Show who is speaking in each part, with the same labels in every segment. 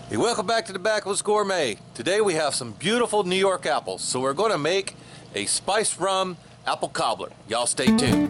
Speaker 1: Hey, welcome back to the Backwoods Gourmet. Today we have some beautiful New York apples, so we're going to make a spiced rum apple cobbler. Y'all stay tuned.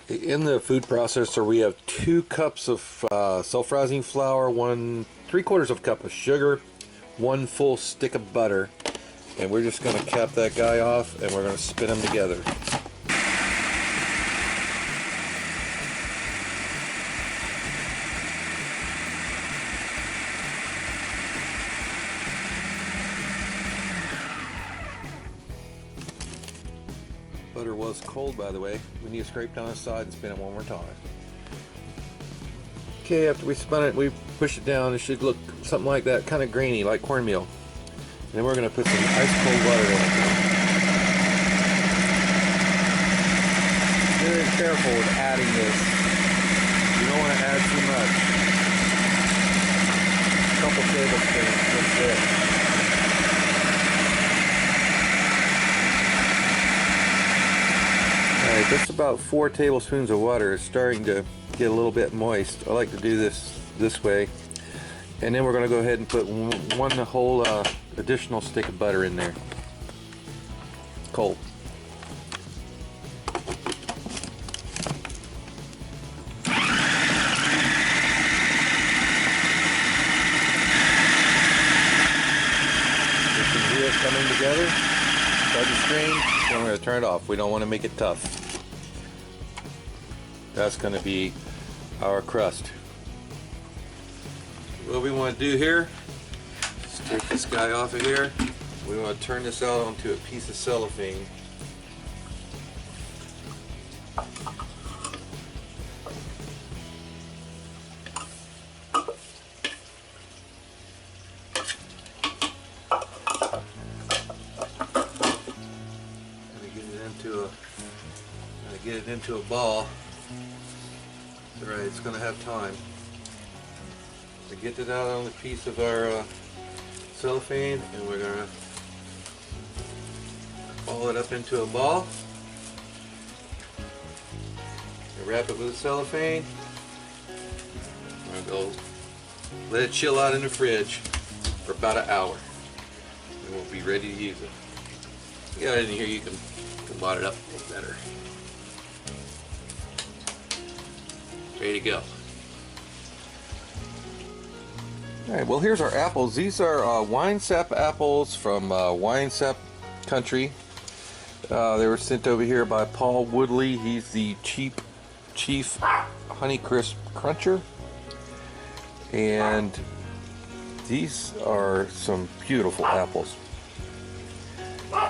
Speaker 1: In the food processor we have 2 cups of self-rising flour, 3/4 of a cup of sugar, 1 full stick of butter, and we're just going to cap that guy off and we're going to spin them together. Butter was cold, by the way. We need to scrape down the side and spin it one more time. Okay, after we spun it, we push it down. It should look something like that, kind of grainy, like cornmeal. And then we're going to put some ice cold butter in it. Very careful with adding this. You don't want to add too much. A couple tablespoons, that's it. Alright, just about 4 tablespoons of water is starting to get a little bit moist. I like to do this way. And then we're going to go ahead and put one whole additional stick of butter in there. It's cold. You can hear it coming together. Start the stream. Then we're going to turn it off. We don't want to make it tough. That's going to be our crust. What we want to do here is take this guy off of here. We want to turn this out onto a piece of cellophane. Get it into a ball. Alright, it's going to have time. So get it out on the piece of our cellophane, and we're going to ball it up into a ball. And wrap it with the cellophane. We're going to go let it chill out in the fridge for about an hour. And we'll be ready to use it. You got it in here, you can wad it up a little better. Ready to go. Alright, well here's our apples. These are wine sap apples from Wine Sap Country. They were sent over here by Paul Woodley. He's the chief Honeycrisp Cruncher. And these are some beautiful apples.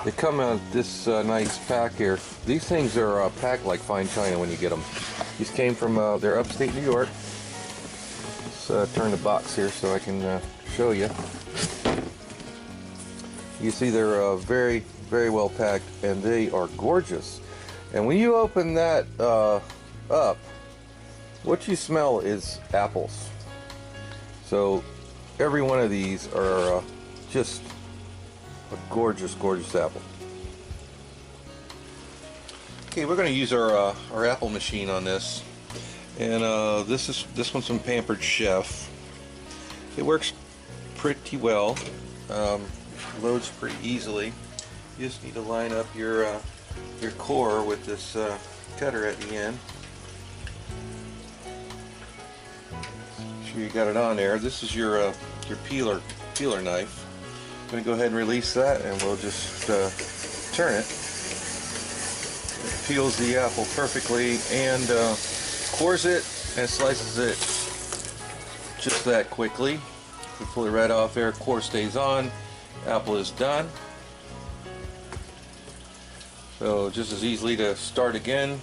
Speaker 1: They come in this nice pack here. These things are packed like fine china when you get them. These came from they're upstate New York. Let's turn the box here so I can show you. You see they're very, very well packed, and they are gorgeous. And when you open that up, what you smell is apples. So every one of these are just a gorgeous, gorgeous apple. Okay, we're going to use our apple machine on this, and this one's from Pampered Chef. It works pretty well. Loads pretty easily. You just need to line up your core with this cutter at the end. Make sure you got it on there. This is your peeler knife. I'm going to go ahead and release that, and we'll just turn it. It peels the apple perfectly and cores it and slices it just that quickly. We pull it right off there, core stays on, apple is done. So just as easily to start again.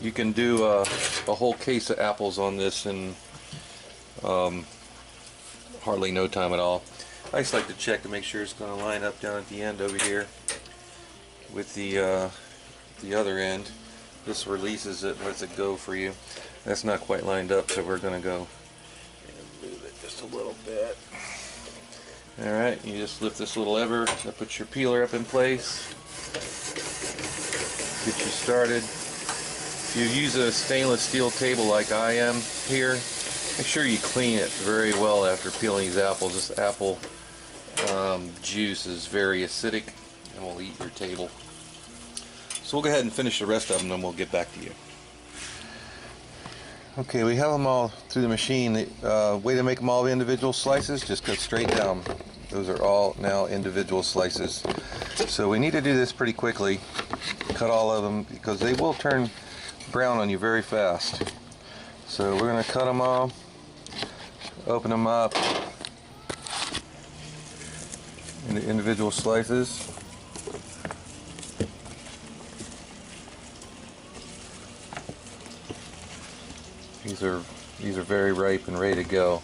Speaker 1: You can do a whole case of apples on this in hardly no time at all. I just like to check to make sure it's going to line up down at the end over here with the other end. This releases it, lets it go for you. That's not quite lined up, so we're going to go Just a little bit. Alright, you just lift this little lever, that puts your peeler up in place. Get you started. If you use a stainless steel table like I am here, make sure you clean it very well after peeling these apples. This apple juice is very acidic and will eat your table. So we'll go ahead and finish the rest of them and then we'll get back to you. Okay, we have them all through the machine. The way to make them all individual slices, just go straight down. Those are all now individual slices. So we need to do this pretty quickly. Cut all of them because they will turn brown on you very fast. So we're going to cut them all, open them up into individual slices. These are very ripe and ready to go.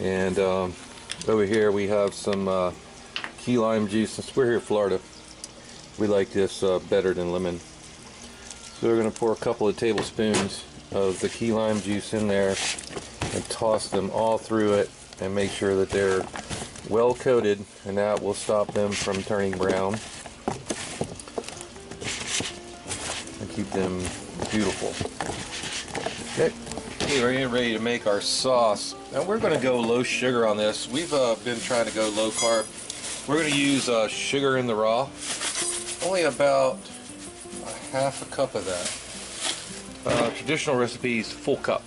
Speaker 1: And over here we have some key lime juice. Since we're here in Florida, we like this better than lemon. So we're going to pour a couple of tablespoons of the key lime juice in there and toss them all through it and make sure that they're well coated, and that will stop them from turning brown and keep them beautiful. Okay, we're ready to make our sauce. Now we're going to go low sugar on this. We've been trying to go low carb. We're going to use sugar in the raw, only about a half a cup of that. Traditional recipes, full cup.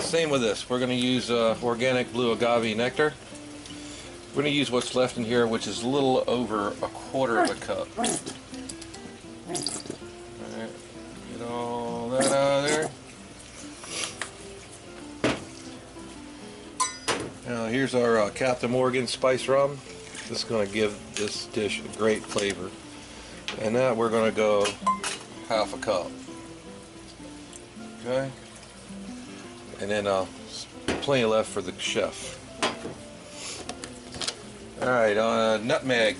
Speaker 1: Same with this. We're going to use organic blue agave nectar. We're going to use what's left in here, which is a little over a quarter of a cup. Alright, get all that out of there. Now here's our Captain Morgan spice rum. This is going to give this dish a great flavor. And that we're going to go half a cup. Okay? And then plenty left for the chef. Alright, on nutmeg.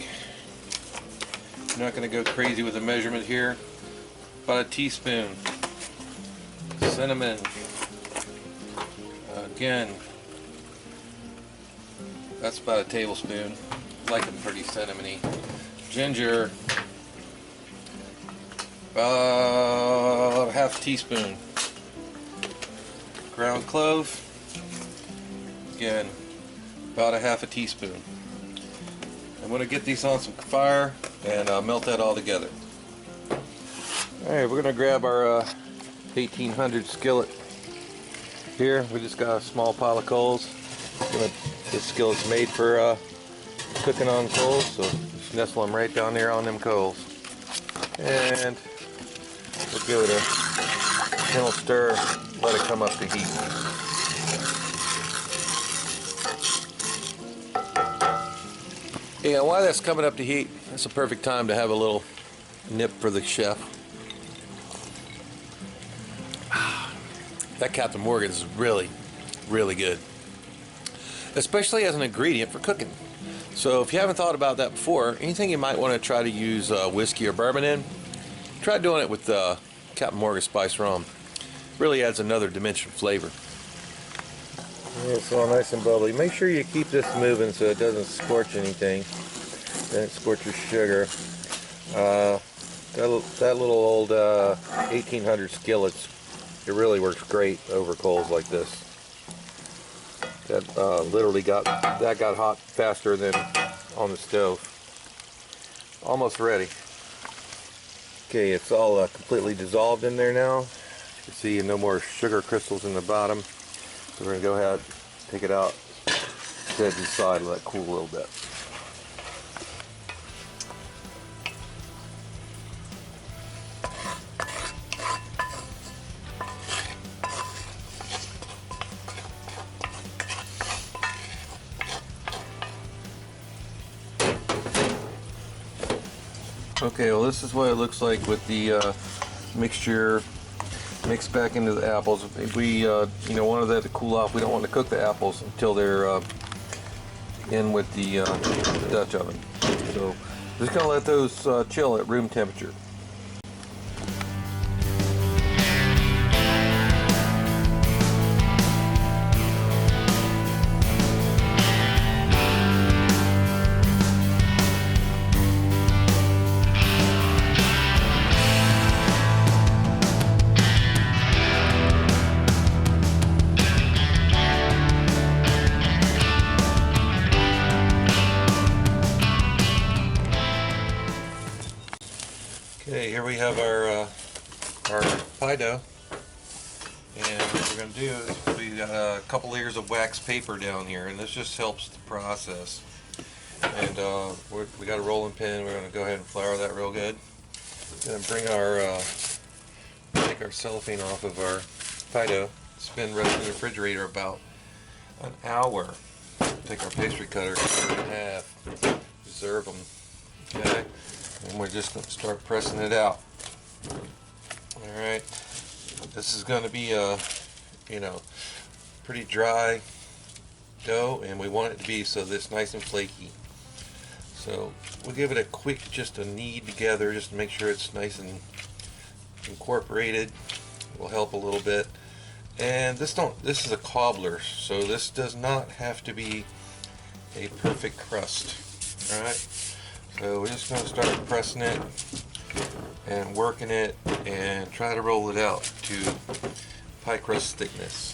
Speaker 1: I'm not going to go crazy with the measurement here. About a teaspoon. Cinnamon. Again, that's about a tablespoon. I like them pretty cinnamony. Ginger. About half a teaspoon. Ground clove. Again, about a half a teaspoon. I'm going to get these on some fire and melt that all together. Alright, we're going to grab our 1800 skillet here. We just got a small pile of coals. This skillet's made for cooking on coals, so just nestle them right down there on them coals. And we'll give it a gentle stir, let it come up to heat. And while that's coming up to heat, that's a perfect time to have a little nip for the chef. That Captain Morgan is really, really good, especially as an ingredient for cooking. So if you haven't thought about that before, anything you might want to try to use whiskey or bourbon in, try doing it with Captain Morgan spice rum. Really adds another dimension of flavor. Yeah, it's all nice and bubbly. Make sure you keep this moving so it doesn't scorch anything. Doesn't scorch your sugar. That little old 1800 skillets, it really works great over coals like this. That literally got hot faster than on the stove. Almost ready. Okay, it's all completely dissolved in there now. You can see no more sugar crystals in the bottom. So we're going to go ahead, take it out, set it aside, let it cool a little bit. Okay, well this is what it looks like with the mixture mixed back into the apples. We wanted that to cool off. We don't want to cook the apples until they're in with the Dutch oven. So just gonna let those chill at room temperature. we have our pie dough, and what we're going to do is we got a couple layers of wax paper down here, and this just helps the process. And we got a rolling pin. We're going to go ahead and flour that real good. Going to bring take our cellophane off of our pie dough. It's been resting in the refrigerator about an hour. Take our pastry cutter, cut it in half, reserve them. Okay, and we're just going to start pressing it out. All right, this is going to be a pretty dry dough, and we want it to be so that it's nice and flaky. So we'll give it a quick, just a knead together, just to make sure it's nice and incorporated. It will help a little bit. And this is a cobbler, so this does not have to be a perfect crust. All right. So we're just going to start pressing it and working it and try to roll it out to pie crust thickness.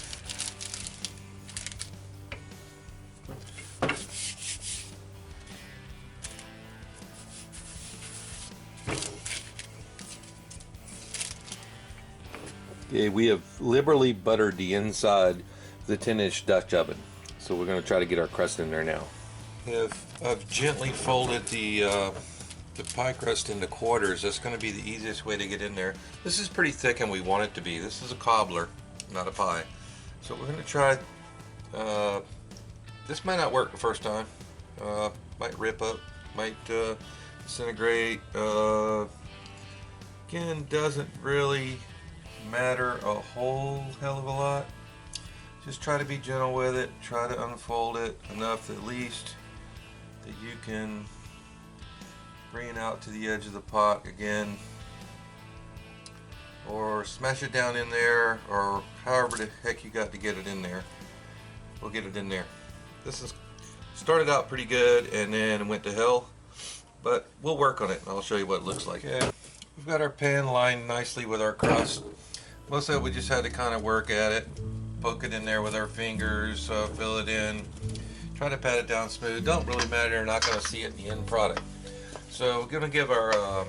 Speaker 1: Okay, we have liberally buttered the inside of the 10-inch Dutch oven, so we're going to try to get our crust in there now. I've gently folded the pie crust into quarters. That's going to be the easiest way to get in there. This is pretty thick, and we want it to be. This is a cobbler, not a pie. So we're going to try. This might not work the first time. Might rip up, might disintegrate. Again, doesn't really matter a whole hell of a lot. Just try to be gentle with it. Try to unfold it enough at least that you can bring it out to the edge of the pot again, or smash it down in there, or however the heck you got to get it in there. We'll get it in there. This is started out pretty good and then went to hell, but we'll work on it and I'll show you what it looks like. Okay. We've got our pan lined nicely with our crust. Most of it we just had to kind of work at it, poke it in there with our fingers, fill it in, try to pat it down smooth. Don't really matter, you're not going to see it in the end product. So we're going to give our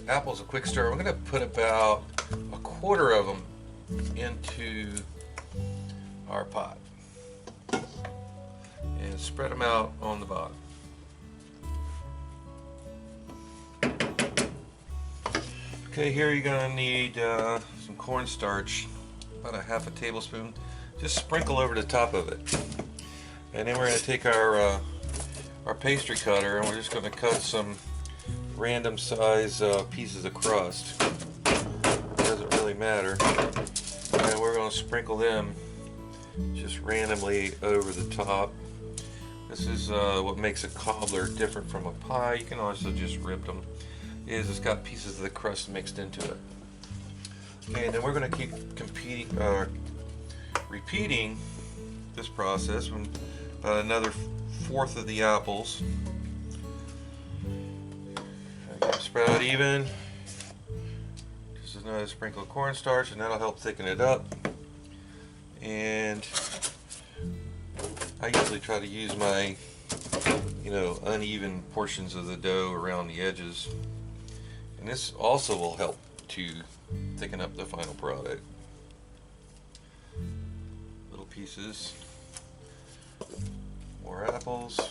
Speaker 1: apples a quick stir. We're going to put about a quarter of them into our pot and spread them out on the bottom. Okay, here you're going to need some cornstarch, about a half a tablespoon. Just sprinkle over the top of it. And then we're going to take our pastry cutter and we're just going to cut some random size pieces of crust. Doesn't really matter. And we're going to sprinkle them just randomly over the top. This is what makes a cobbler different from a pie. You can also just rip them. It's got pieces of the crust mixed into it. Okay, and then we're going to keep repeating this process from about another fourth of the apples. Spread out even. Just another sprinkle of cornstarch, and that'll help thicken it up. And I usually try to use my, uneven portions of the dough around the edges. And this also will help to thicken up the final product. Little pieces. More apples.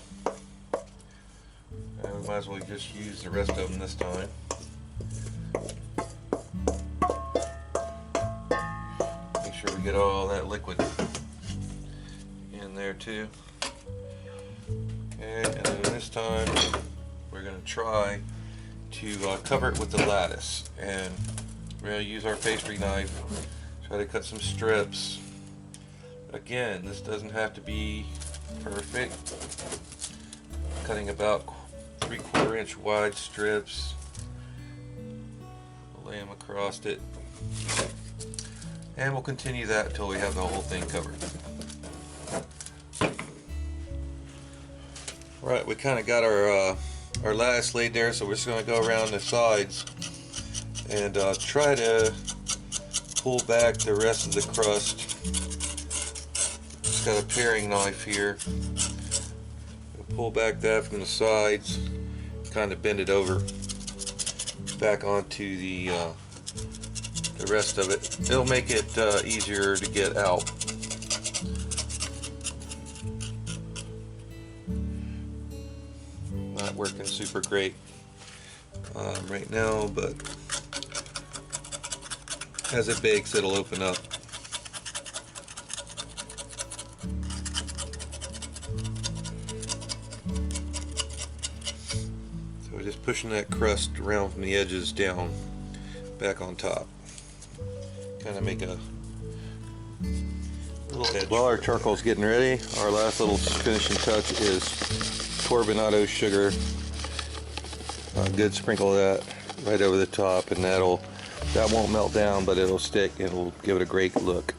Speaker 1: And we might as well just use the rest of them this time. Make sure we get all that liquid in there too. Okay, and then this time we're going to try to cover it with the lattice, and we're going to use our pastry knife, try to cut some strips. Again, this doesn't have to be perfect. Cutting about 3/4 inch wide strips, lay them across it, and we'll continue that until we have the whole thing covered. Right, we kind of got our lattice laid there, so we're just going to go around the sides and try to pull back the rest of the crust. Just got a paring knife here. pull back that from the sides, kind of bend it over back onto the rest of it. It'll make it easier to get out. Not working super great right now, but as it bakes, it'll open up. So we're just pushing that crust around from the edges down back on top. Kind of make a little edge. While our charcoal's getting ready, our last little finishing touch is turbinado sugar. A good sprinkle of that right over the top, and that won't melt down, but it'll stick and it'll give it a great look.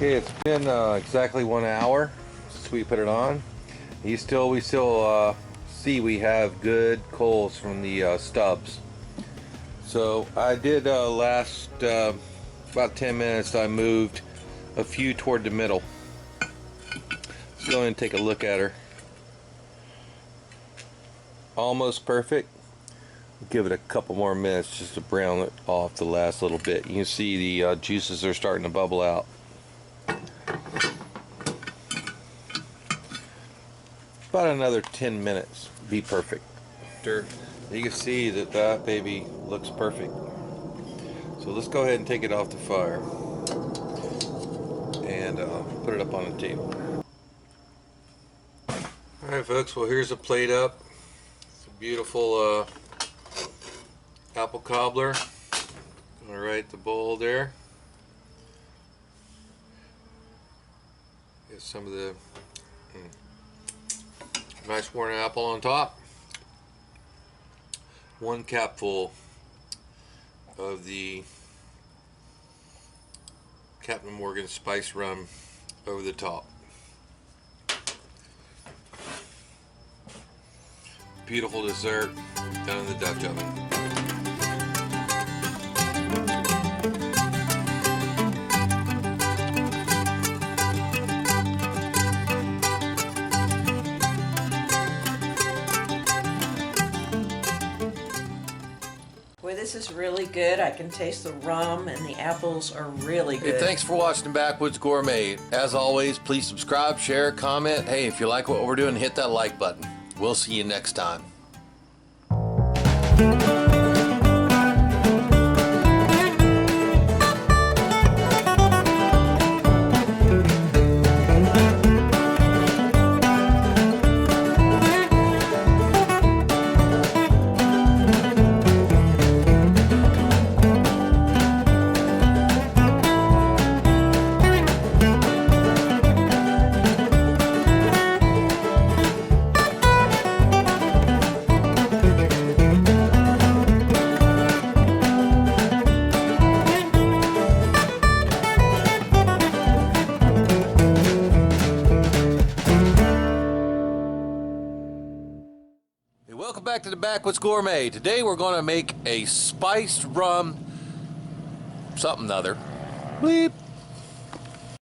Speaker 1: Okay, it's been exactly 1 hour since we put it on. We still see we have good coals from the stubs. So I did last about 10 minutes. I moved a few toward the middle. Let's go ahead and take a look at her. Almost perfect. Give it a couple more minutes just to brown it off the last little bit. You can see the juices are starting to bubble out. About another 10 minutes, be perfect. You can see that that baby looks perfect. So let's go ahead and take it off the fire and put it up on the table. Alright folks, well here's a plate up. It's a beautiful apple cobbler. Alright, the bowl there. Get some of the nice worn apple on top. 1 capful of the Captain Morgan spice rum over the top. Beautiful dessert done in the Dutch oven.
Speaker 2: Boy, this is really good. I can taste the rum and the apples are really good.
Speaker 1: Hey, thanks for watching Backwoods Gourmet. As always, please subscribe, share, comment. Hey, if you like what we're doing, hit that like button. We'll see you next time. Welcome back to the Backwoods Gourmet. Today we're going to make a spiced rum something other. Bleep.